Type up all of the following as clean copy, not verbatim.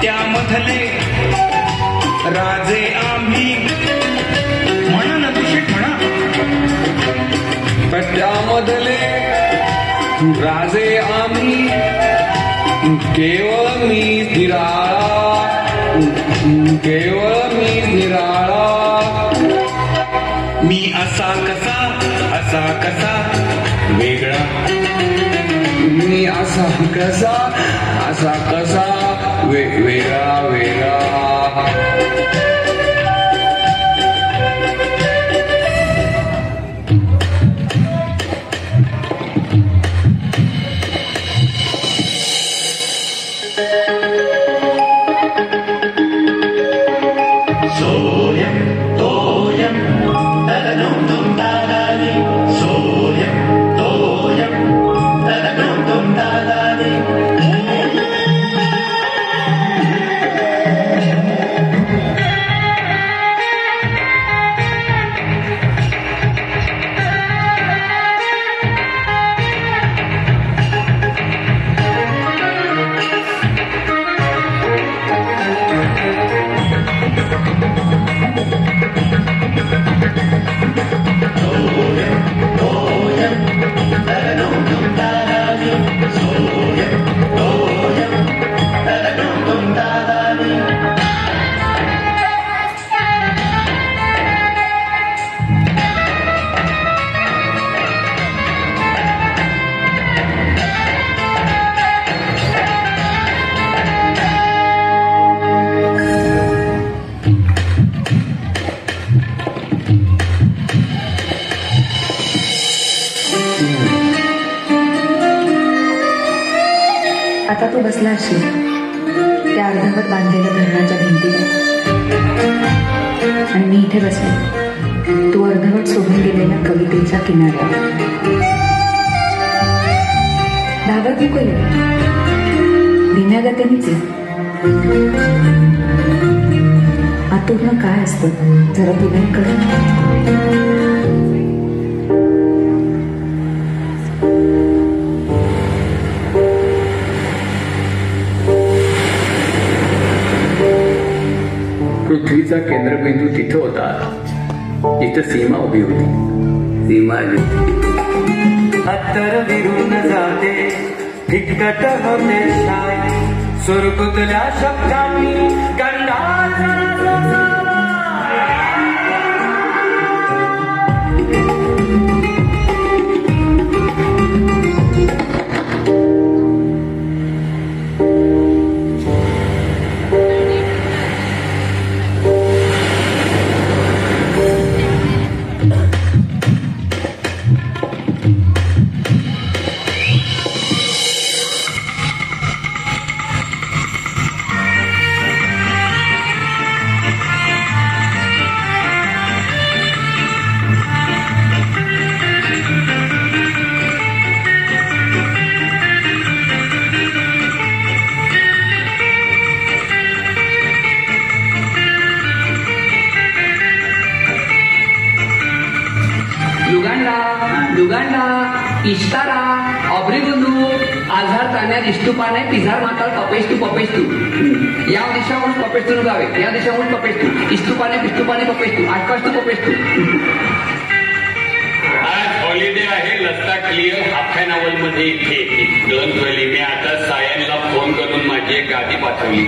पत्त्यामधले राजे आम्ही. म्हणा ना तुझे म्हणा. पत्त्यामधले राजे आम्ही, केवळ मी निराळा, केवळ मी निराळा. मी असा कसा वेगळा. मी असा कसा वेगळा वेगळा. आता तू बसला असेल त्या अर्धवट बांधलेल्या धरणाच्या भिंतीवर, आणि मी इथे बसले तू अर्धवट सोडून गेलेल्या कवितेच्या किनाऱ्यावर. घाबरत नको दिनागतीनेच आतून काय असतं जरा तुला कळत. पृथ्वीचा केंद्रबिंदू तिथं होता जिथं सीमा उभी होती. सीमा अत्तर विरून जाते फिकट होते शाय सुरकुतल्या शब्दांनी कंडाचा लुगांडा, इश्तारा, ऑब्रिगुंदू, आझार तान्यात इष्टुपाने पिझार माताळ पपेस्तू या दिशाहून पपेस्तू गावे, या दिशाहून पपेस्तू इष्टुपाने पिष्टुपाने पपेस्तू आठपास्तू पपेस्तू. आज हॉलिडे आहे. लत्ता क्लिअर हाफॅ नॉवल मध्ये इथे डोंट वरी. मी आता सायनला फोन करून माझी एक गादी पाठवली.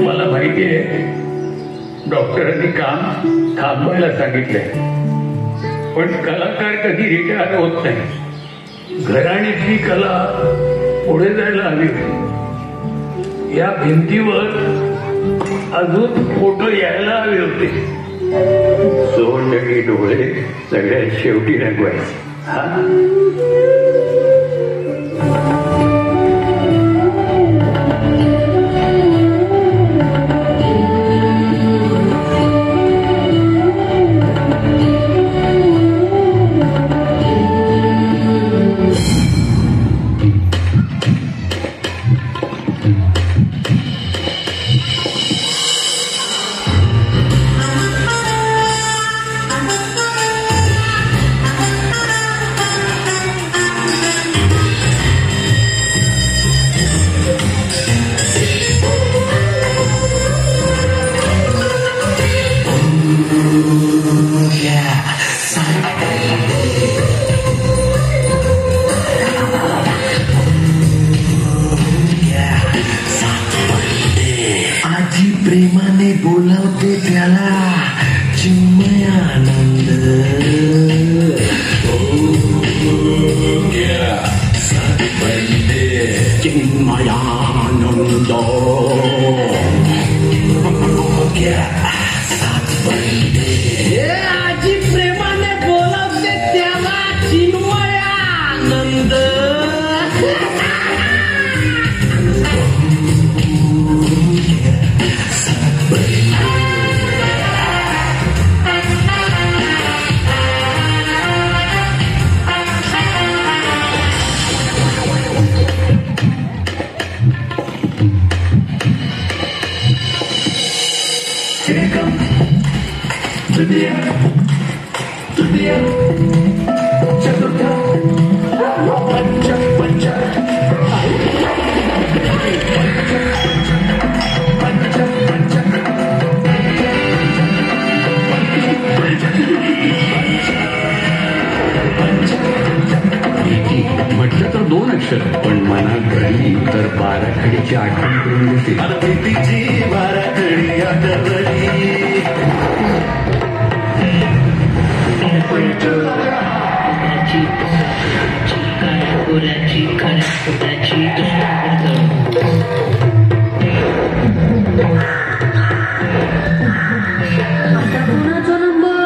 मला माहिती आहे डॉक्टरांनी काम थांबवायला सांगितलंय, पण कलाकार कधी रिटायर होत नाही. घराणीतली कला पुढे जायला हवी होती. या भिंतीवर अजून फोटो यायला हवे होते. सोंड आणि डोळे सगळ्यात शेवटी रंगवायचे. आजी प्रेमाने बोलावते त्याला चिन्मयानंद. चिन्मयानंद आजी प्रेमाने बोलावते त्याला चिन्मयानंद. म्हटलं तर 2 अक्षर पण मनात घडली तर 12 खडीची आठवण करून देते. तिची 12 खडी आठवली. आता कोणाचा नंबर?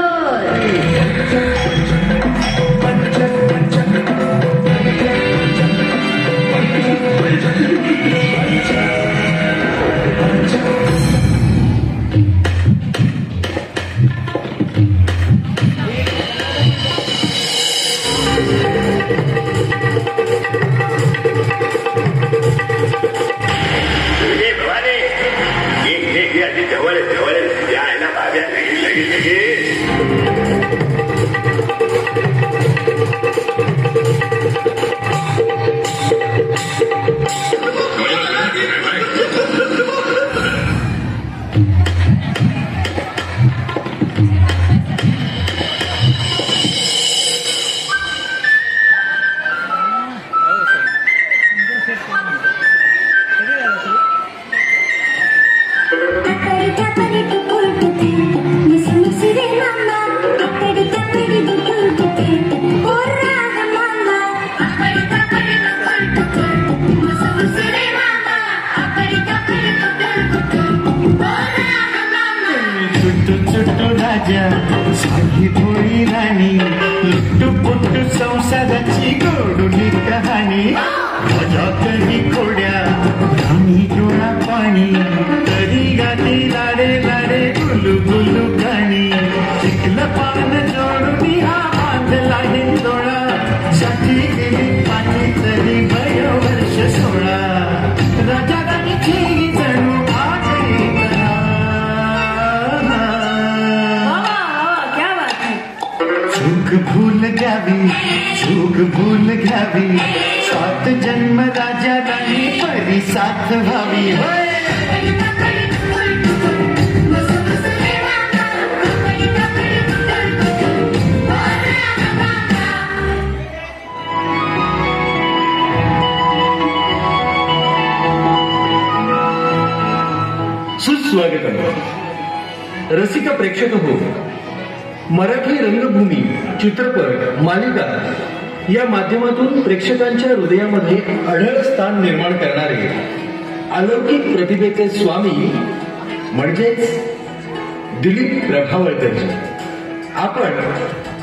साधी भोळी राणी लुटपुट संसाराची गोडुली कहाणी. माझ्या कधी खोड्या आम्ही डोळा पाणी तरी गाती लाडे लाडे गुलू गुलू गाणी. चिखल पान जोडून हा बांधला हिंदोळा साठी गेली पाणी तरी 12 वर्ष 16. राजा राणीची जणू झूक भूल घ्यावी 7 जन्म राजा राणी परी साथ व्हावी. सुस्वागतम रसिक प्रेक्षक हो. मराठी रंगभूमी चित्रपट मालिका या माध्यमातून प्रेक्षकांच्या हृदयामध्ये अढळ स्थान निर्माण करणारे अलौकिक प्रतिभेचे स्वामी म्हणजेच दिलीप प्रभावळकर. आपण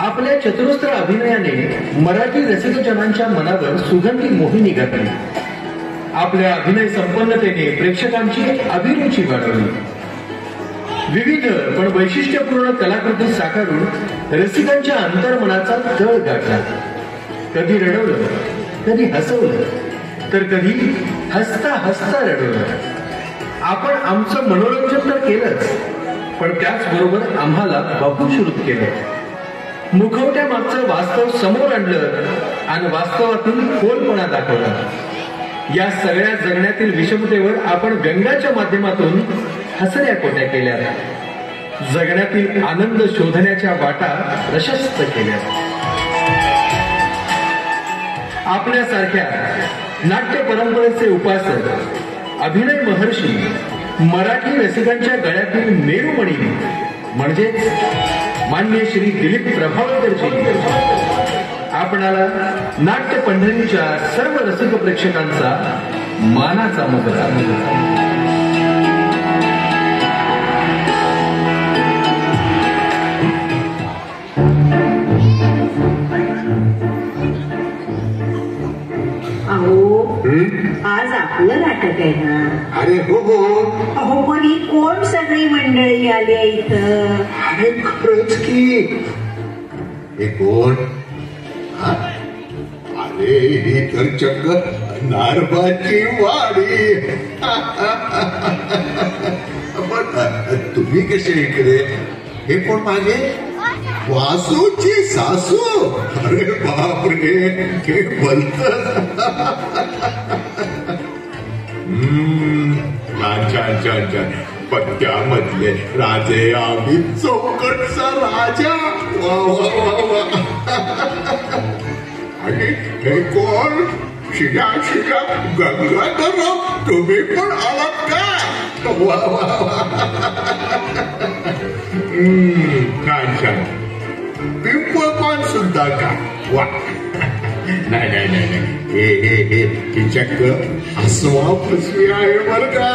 आपल्या चतुरस्त्र अभिनयाने मराठी रसिकजनांच्या मनावर सुगंधी मोहिनी घातली. आपल्या अभिनय संपन्नतेने प्रेक्षकांची अभिरुची वाढवली. विविध पण वैशिष्ट्यपूर्ण कलाकृती साकारून रसिकांच्या अंतर्मनाचा तळ गाठला. कधी रडवलं, कधी हसवलं, तर कधी हसता हसता रडवलं. आपण आमचं मनोरंजन तर केलंच, पण त्याचबरोबर आम्हाला बहुश्रुत केलं. मुखवट्यामागचं वास्तव समोर आणलं आणि वास्तवातून खोलपणा दाखवला. या सगळ्या जगण्यातील विषमतेवर आपण व्यंगाच्या माध्यमातून हसऱ्या कोट्या केल्या. जगण्यातील आनंद शोधण्याच्या वाटा प्रशस्त केल्या. आपल्यासारख्या नाट्य परंपरेचे उपासक अभिनय महर्षी, मराठी रसिकांच्या गळ्यातील मेरुमणी म्हणजेच मान्य श्री दिलीप प्रभावळकरजी आपणाला नाट्य पंढरीच्या सर्व रसिक प्रेक्षकांचा मानाचा मुजरा. आज आपलं नाटक आहे ना? अरे हो हो. अहो पण ही कोण सगळी मंडळी आली आहे इथं? अरे खरंच की. हे कोण? अरे ही तर चक्क नारबाची वाडी. पण तुम्ही कसे इकडे? हे कोण मागे? वासूची सासू. अरे बापरे, हे बोलत. छान छान छान. पत्त्यामधले राजे आम्ही चौकटचा राजा. वा वा वा वा. आणि हे कोण? शिरा शिरा गंगाधरराव, तुम्ही पण आलात का? वा वा वा. छान छान. पिंपळपान सुद्धा का? वा. नाही नाही नाही, हे हे हे ही चक्क हसवा फसवी आहे बर का.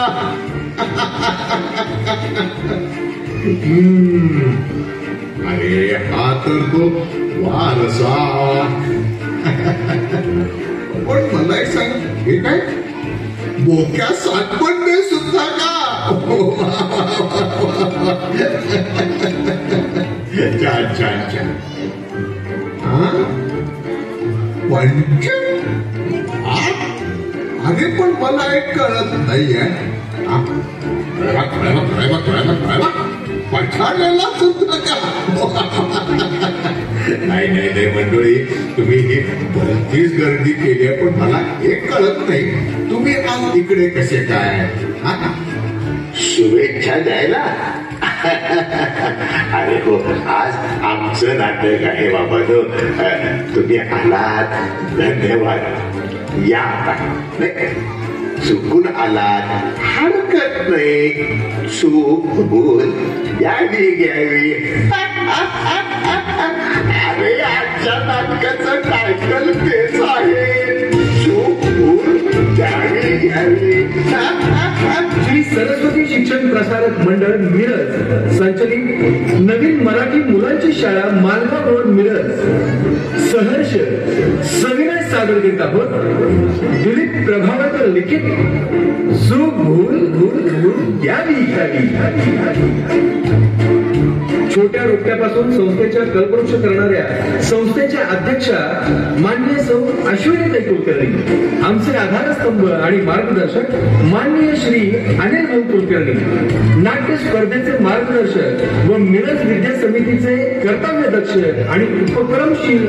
अरे हा तर तो वारसा. पण मला एक सांग, हे काय बोक्या सातपडणे सुद्धा का? छान छान छान. पंच. अरे पण मला एक कळत नाहीये. पछाडलेला सुद्धा का? नाही नाही नाही मंडळी, तुम्ही ही भलतीच गर्दी केली आहे. पण मला एक कळत नाही, तुम्ही आज इकडे कसे काय? शुभेच्छा द्यायला. अरे हो, आज आमचं नाटक आहे बाबा. तुम्ही आलात, धन्यवाद. या चुकून आलात हरकत नाही. चूक भूल घ्यावी घ्यावी. अरे आजच्या नाटकाचं टायटल तेच आहे, चूक भूल घ्यावी घ्यावी. श्री सरस्वती शिक्षण प्रसारक मंडळ मिरज संचलित नवीन मराठी मुलांची शाळा मालगाव रोड मिरज सहर्ष सविनय सादर करीत आहोत दिलीप प्रभावळकर लिखित चूक भूल भूल भूल घ्यावी घ्यावी. छोट्या रोट्यापासून संस्थेच्या कल्पवृक्ष करणाऱ्या संस्थेच्या अध्यक्षा मान्य सौ अश्विनीताई कुलकर्णी, आमचे आधारस्तंभ आणि मार्गदर्शक माननीय श्री अनिल भाऊ कुलकर्णी, नाट्य स्पर्धेचे मार्गदर्शक व मिरज विद्या समितीचे कर्तव्यदक्ष आणि उपक्रमशील